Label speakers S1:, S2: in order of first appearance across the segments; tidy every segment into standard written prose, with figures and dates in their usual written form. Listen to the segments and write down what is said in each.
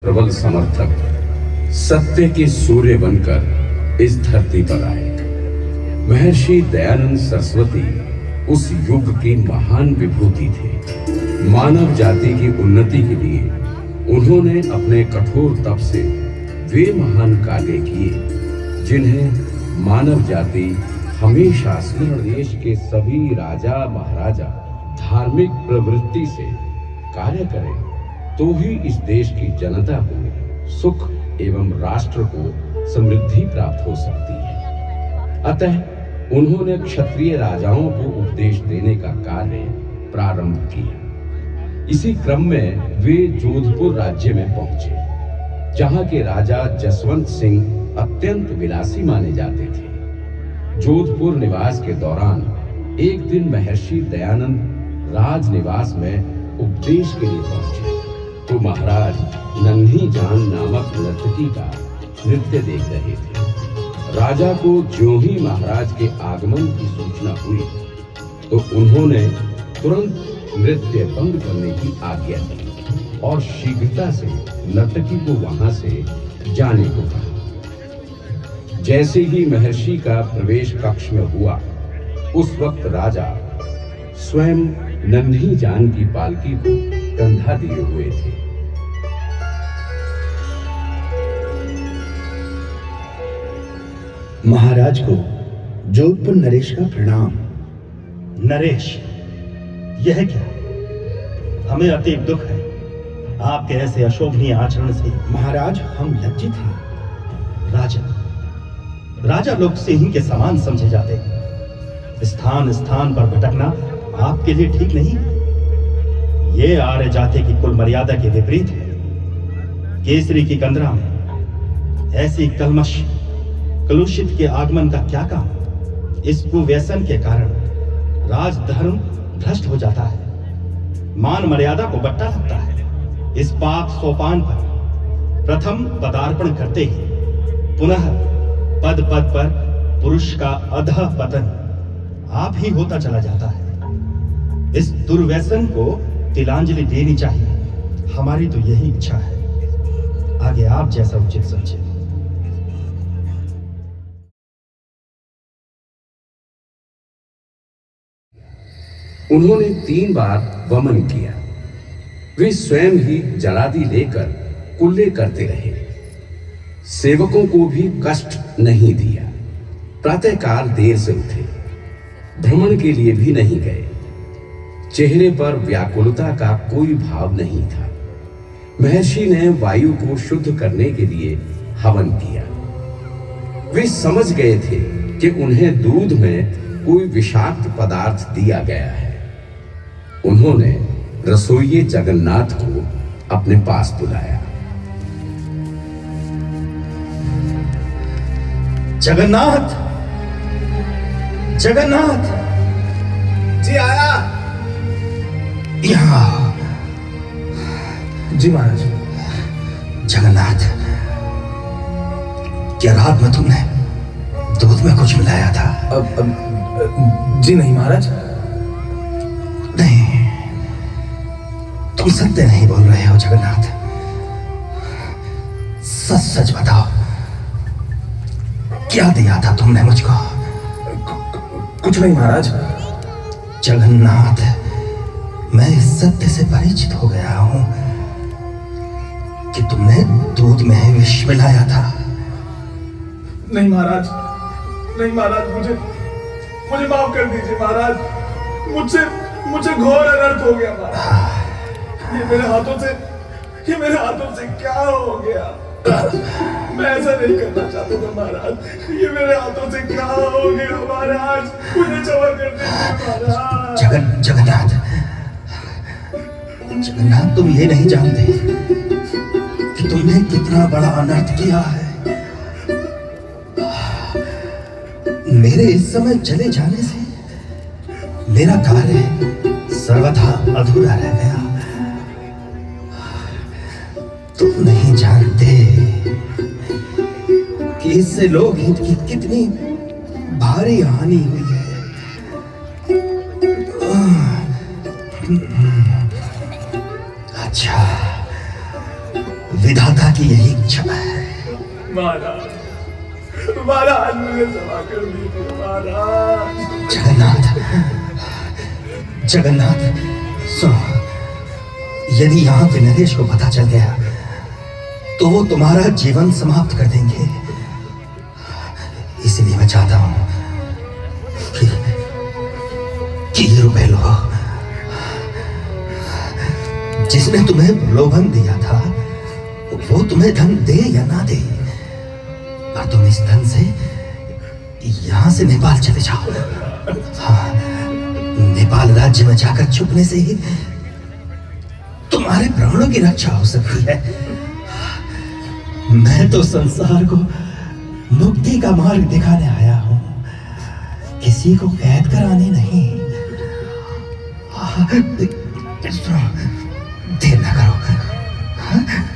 S1: प्रबल समर्थक, सत्य के सूर्य बनकर इस धरती पर आए। महर्षि दयानंद सरस्वती उस युग की महान विभूति थे। मानव जाति की उन्नति के लिए उन्होंने अपने कठोर तप से वे महान कार्य किए जिन्हें मानव जाति हमेशा स्मरण। देश के सभी राजा महाराजा धार्मिक प्रवृत्ति से कार्य करें तो ही इस देश की जनता को सुख एवं राष्ट्र को समृद्धि प्राप्त हो सकती है। अतः उन्होंने क्षत्रिय राजाओं को उपदेश देने का कार्य प्रारंभ किया। इसी क्रम में वे जोधपुर राज्य में पहुंचे, जहां के राजा जसवंत सिंह अत्यंत विलासी माने जाते थे। जोधपुर निवास के दौरान एक दिन महर्षि दयानंद राजनिवास में उपदेश के लिए पहुंचे तो महाराज नन्ही जान नामक नर्तकी का नृत्य देख रहे थे। राजा को ज्यों ही महाराज के आगमन की सूचना हुई तो उन्होंने तुरंत नृत्य बंद करने की आज्ञा दी और शीघ्रता से नर्तकी को वहां से जाने को कहा। जैसे ही महर्षि का प्रवेश कक्ष में हुआ, उस वक्त राजा स्वयं नन्ही जान की पालकी को कंधा दिए हुए थे।
S2: महाराज को जोधपुर नरेश का प्रणाम।
S3: नरेश, यह क्या? हमें अतीब दुख है आपके ऐसे अशोभनीय आचरण से।
S2: महाराज, हम लज्जित हैं।
S3: राजा लोग सिंह के समान समझे जाते हैं। स्थान स्थान पर भटकना आपके लिए ठीक नहीं। ये आर्य जाति की कुल मर्यादा के विपरीत है। केसरी की कंदरा में ऐसी कलुषित के आगमन का क्या काम? इस कुव्यसन के कारण राजधर्म भ्रष्ट हो जाता है, मान मर्यादा को बट्टा लगता है। इस पाप सोपान पर प्रथम पदार्पण करते ही पुनः पद पद पर पुरुष का अधः पतन आप ही होता चला जाता है। इस दुर्व्यसन को तिलांजलि देनी चाहिए। हमारी तो यही इच्छा है। आगे आप जैसा उचित समझे।
S1: उन्होंने 3 बार वमन किया। वे स्वयं ही जलादि लेकर कुल्ले करते रहे। सेवकों को भी कष्ट नहीं दिया। प्रातःकाल देर से उठे, भ्रमण के लिए भी नहीं गए। चेहरे पर व्याकुलता का कोई भाव नहीं था। महर्षि ने वायु को शुद्ध करने के लिए हवन किया। वे समझ गए थे कि उन्हें दूध में कोई विषाक्त पदार्थ दिया गया है। उन्होंने रसोइये जगन्नाथ को अपने पास बुलाया।
S3: जगन्नाथ, जगन्नाथ
S4: जी आया।
S3: यहाँ।
S4: जी महाराज।
S3: जगन्नाथ, क्या रात में तुमने दूध में कुछ मिलाया था?
S4: जी नहीं महाराज।
S3: नहीं, तुम सत्य नहीं बोल रहे हो जगन्नाथ। सच सच बताओ, क्या दिया था तुमने मुझको?
S4: कुछ नहीं महाराज।
S3: जगन्नाथ, मैं इस सत्य से परिचित हो गया हूं कि तुमने दूध में विष मिलाया था।
S4: नहीं महाराज, नहीं महाराज, मुझे माफ कर दीजिए महाराज। मुझे घोर अनर्थ हो गया महाराज। ये मेरे हाथों से क्या हो गया? मैं ऐसा नहीं करना चाहता था महाराज। ये मेरे हाथों से क्या हो गया महाराज? मुझे क्षमा कर दीजिए महाराज।
S3: जगन्नाथ, तुम ये नहीं जानते कि तुमने कितना बड़ा अनर्थ किया है। मेरे इस समय चले जाने से मेरा कार्य सर्वथा अधूरा रह गया। तुम नहीं जानते कि इससे लोकहित की कितनी भारी हानि हुई है। अच्छा,
S2: विधाता की यही इच्छा है।
S4: महाराज, महाराज मुझे क्षमा कर दीजिए महाराज।
S2: जगन्नाथ, जगन्नाथ सुनो, यदि यहाँ के नरेश को पता चल गया तो वो तुम्हारा जीवन समाप्त कर देंगे। इसलिए मैं चाहता हूं कि ये रुपए लो, जिसने तुम्हें प्रलोभन दिया था वो तुम्हें धन दे या ना दे, और तुम इस धन से यहां से नेपाल चले जाओ। हाँ, नेपाल राज्य में जाकर छुपने से ही तुम्हारे प्राणों की रक्षा हो सकती है। मैं तो संसार को मुक्ति का मार्ग दिखाने आया हूं, किसी को कैद कराने नहीं। देर ना करो,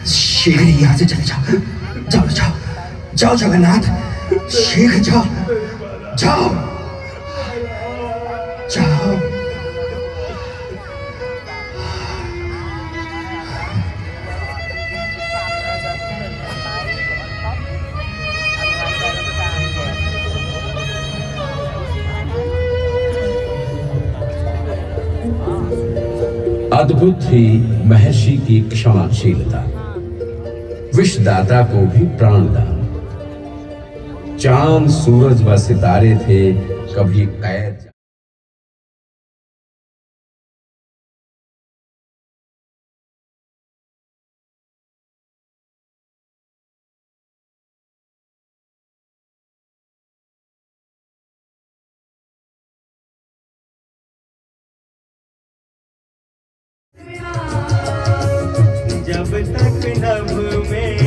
S2: शीघ्र यहां से चले जाओ। जाओ जाओ जाओ जगन्नाथ, शीघ्र जाओ जाओ जाओ।
S1: अद्भुत थी महर्षि की क्षमाशीलता, विषदाता को भी प्राणदान। चांद सूरज व सितारे थे कभी कैद।
S5: जब तक नभ में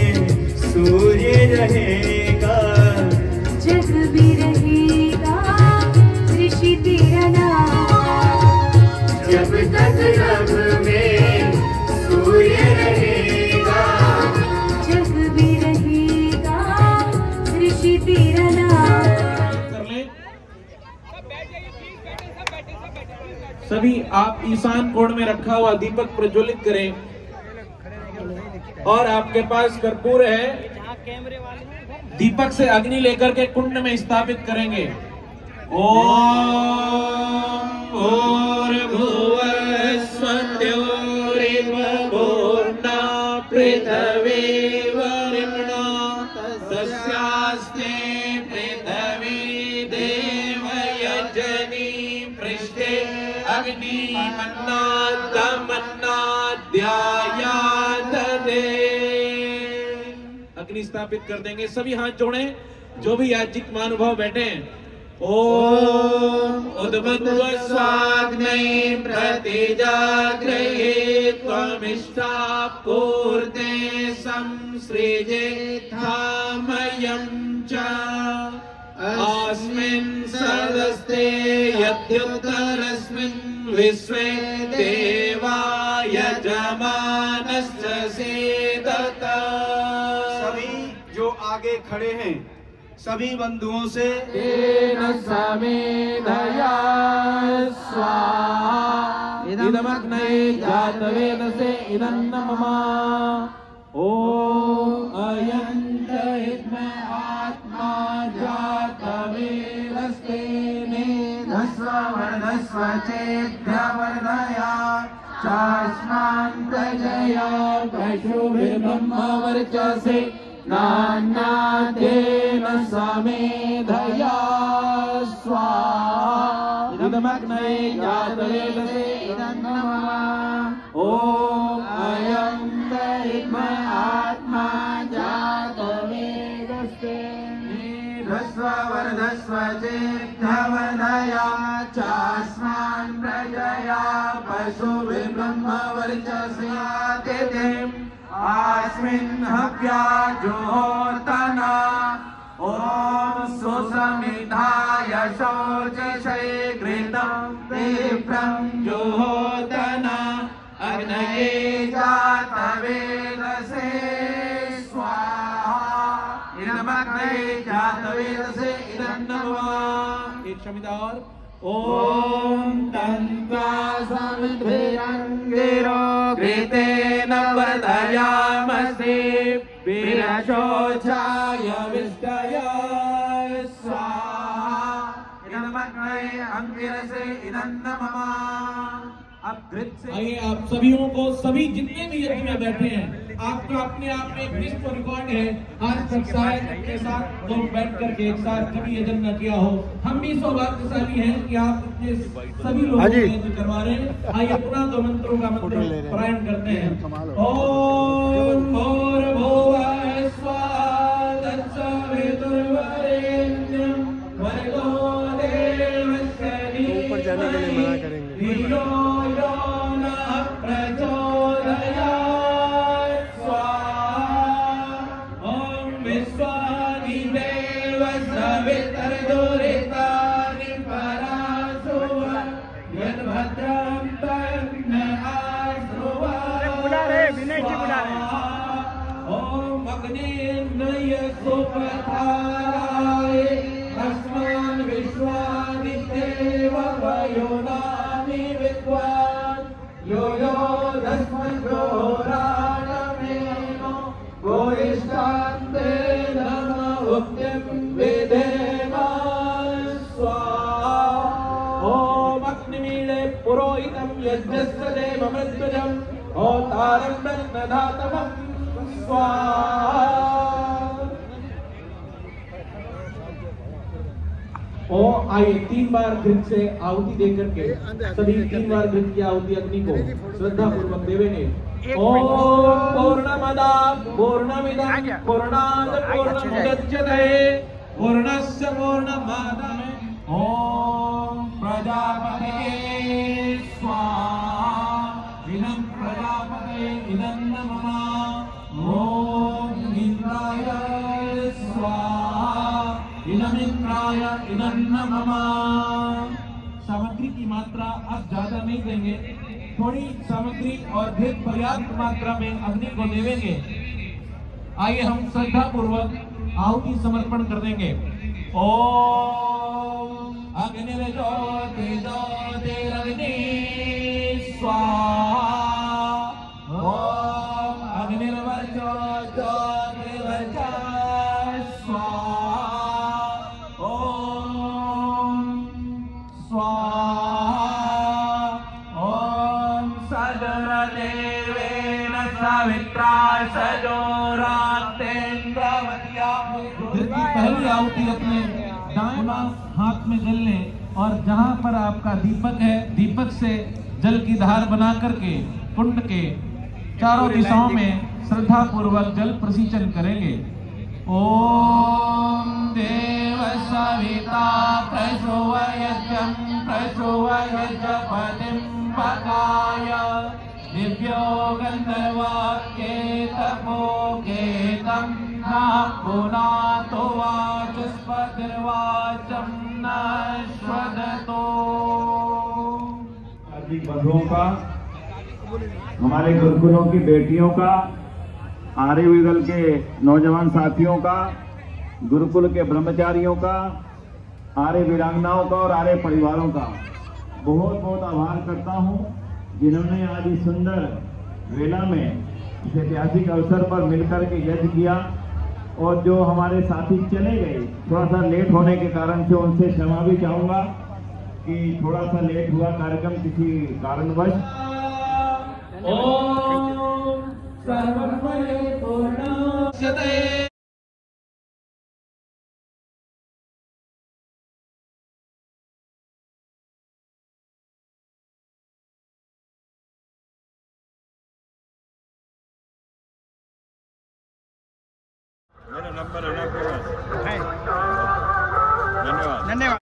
S5: सूर्य रहेगा,
S6: जग भी रहेगा ऋषि तेरा नाम।
S5: जब तक नभ में सूर्य रहेगा,
S6: जग भी रहेगा ऋषि तेरा नाम।
S7: सभी आप ईशान कोण में रखा हुआ दीपक प्रज्वलित करें, और आपके पास कर्पूर है, दीपक से अग्नि लेकर के कुंड में स्थापित करेंगे। ओम भूर्भुवः स्वस्त्योर्भुवना पृथ्वी वरुणा तस्यास्ते पृथ्वी देवयजनी पृष्ठे अग्नि मन्नाद्यायात दे। अग्नि स्थापित कर देंगे। सभी हाथ जोड़ें, जो भी याज्ञिक महानुभाव बैठे हैं। ओम उद्बुद्ध स्वाग्नै प्रतिजाग्रहे त्वमिष्टा पूर्ते संसृजे धामयं च अस्मिन् सदस्ते यद्युत्तरस्मिन् विश्वे देवा यजमानश्च सेदत।
S8: सभी जो आगे खड़े हैं सभी बंधुओं से
S7: तेन समेधया स्वाहा इदमग्ने जातवेदसे इदन्नममा। ओम अयं च इद्मे आत्मा जातवेदस्ते नेधस्व वर्धस्व चेद्यवर्धया चास्मान् प्रजया पशुभिर्ब्रह्मवर्चसे नान्यातेन समेधया स्वाहा इदमग्ने जातवेदसे इदन्नमः। ओम अयं च इद्मे आत्मा जातवेदस्ते नेधस्व वर्धस्व चेद्यवर्धया चास्मान् प्रजया पशुभिर्ब्रह्मवर्चसे आतिथ्यम् अस्मिन् हव्या जोतना। ओम सुसमिधाय शोचिषे घृतं तीव्रं जोतना अग्नये जातवेदसे स्वाहा इदमग्ने जातवेदसे इदन्नमः। एक शमिदा और ओम तन्वा समिद्भिरङ्गिरो कृतेन वर्धयामसि वीरशोचाय विष्टय स्वाहा इदमग्ने अंगिरसे इदन्नममा। अब घृत से आइए आप सभीयों को, सभी जितने भी यज्ञ में बैठे हैं, आपका अपने आप में एक विश्व रिकॉर्ड है। आज तक शायद के साथ लोग बैठ करके एक साथ कभी यज्ञ न किया हो। हम भी सौभाग्यशाली हैं कि आप इतने सभी लोगों को यज्ञ करवा रहे हैं। आइए पुनः दो मंत्रों का मंत्र पारायण करते हैं। ओम भूर्भुवः स्वः तत्सवितुर्वरेण्यं भर्गो देवस्य धीमहि धियो यो नः प्रचोदयात् स्वाहा। ओम विश्वादिदेव सवितर्दुरितानि पराशुव यद्भद्रं तन्न आश्रुवा। ओम अग्नेन्द्रय सुपथाराय अस्मान् विश्वादिदेव वयोनानि विद्वान् यो यो रश्मजोराणमेनो गोरिष्ठान्ते नमः उक्तिं विधेम स्वाहा। ओम अग्निमीळे पुरोहितं यज्ञस्य देवमृत्युजं होतारं ब्रह्मधातवं स्वाहा। ओ आइए 3 बार घृत से आहुति देकर के सभी 3 बार घृत की आहुति अग्नि को श्रद्धा पूर्वक देवेंगे। ओम पूर्णमदा पूर्णमिदं पूर्णात् पूर्णमुदच्यते पूर्णस्य पूर्णमादाय। ओम प्रजापतये स्वाहा इदं प्रजापतये इदं नमः। ओम इंद्राय स्वाहा इदमिन्द्राय इदं नमः। सामग्री की मात्रा आप ज्यादा नहीं देंगे, थोड़ी सामग्री और घृत पर्याप्त मात्रा में अग्नि को देवेंगे। आइए हम श्रद्धा पूर्वक आहुति समर्पण कर देंगे। ओम अग्निर्ज्योतिर्ज्योतिरग्नि स्वाहा। ओम अग्निर्वर्चो ज्योतिर्वर्चा स्वाहा। ओम स्वाहा। ओम सदरदेवेन सवित्रा सजोरातेन्द्रवत्या। पहली आहुति अपने दाहिना हाथ में जल लें और जहां पर आपका दीपक है, दीपक से जल की धार बना करके कुंड के चारों दिशाओं में श्रद्धा पूर्वक जल प्रसिंचन करेंगे। ओम देव सविता प्रचोदयजं प्रचोदयजपतिं पकाय दिव्यो गन्धर्वाक्येतपोकेतं न पुनातो वाचस्पतिर्वाचं न श्वदतो।
S9: हार्दिक बंधुओं का, हमारे गुरुकुलों की बेटियों का, आर्य विदल के नौजवान साथियों का, गुरुकुल के ब्रह्मचारियों का, आर्य वीरांगनाओं का और आर्य परिवारों का बहुत बहुत आभार करता हूं, जिन्होंने आज इस सुंदर वेला में इस ऐतिहासिक अवसर पर मिलकर के यज्ञ किया। और जो हमारे साथी चले गए थोड़ा सा लेट होने के कारण से, उनसे क्षमा भी चाहूंगा कि थोड़ा सा लेट हुआ कार्यक्रम किसी कारणवश।
S7: ओम सर्वमय पूर्णस्यते।
S9: मेरा नंबर है ना, धन्यवाद।